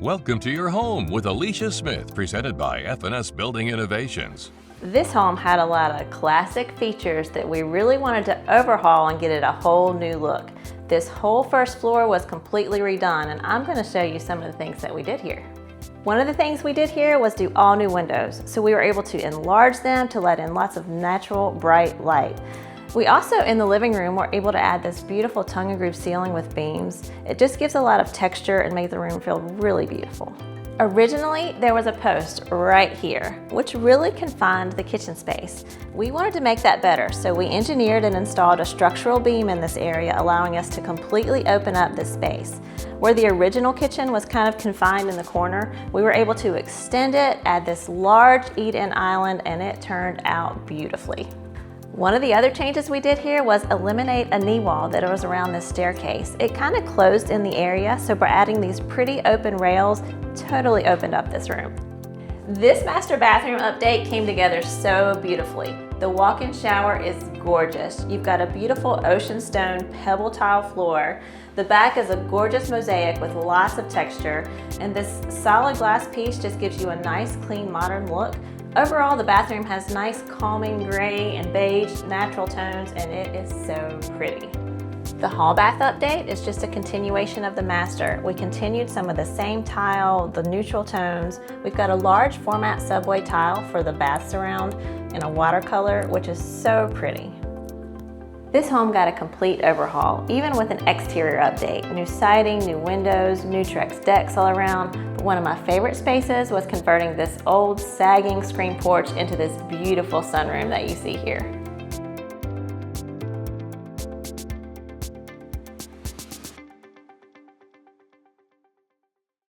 Welcome to your home with Alicia Smith, presented by F&S Building Innovations. This home had a lot of classic features that we really wanted to overhaul and get it a whole new look. This whole first floor was completely redone, and I'm going to show you some of the things that we did here. One of the things we did here was do all new windows, so we were able to enlarge them to let in lots of natural bright light. We also, in the living room, were able to add this beautiful tongue and groove ceiling with beams. It just gives a lot of texture and made the room feel really beautiful. Originally, there was a post right here, which really confined the kitchen space. We wanted to make that better, so we engineered and installed a structural beam in this area, allowing us to completely open up this space. Where the original kitchen was kind of confined in the corner, we were able to extend it, add this large eat-in island, and it turned out beautifully. One of the other changes we did here was eliminate a knee wall that was around this staircase. It kind of closed in the area, so by adding these pretty open rails, totally opened up this room. This master bathroom update came together so beautifully. The walk-in shower is gorgeous. You've got a beautiful ocean stone pebble tile floor. The back is a gorgeous mosaic with lots of texture, and this solid glass piece just gives you a nice, clean, modern look. Overall, the bathroom has nice, calming gray and beige natural tones, and it is so pretty. The hall bath update is just a continuation of the master. We continued some of the same tile, the neutral tones. We've got a large format subway tile for the bath surround in a watercolor, which is so pretty. This home got a complete overhaul, even with an exterior update. New siding, new windows, new Trex decks all around. But one of my favorite spaces was converting this old sagging screen porch into this beautiful sunroom that you see here.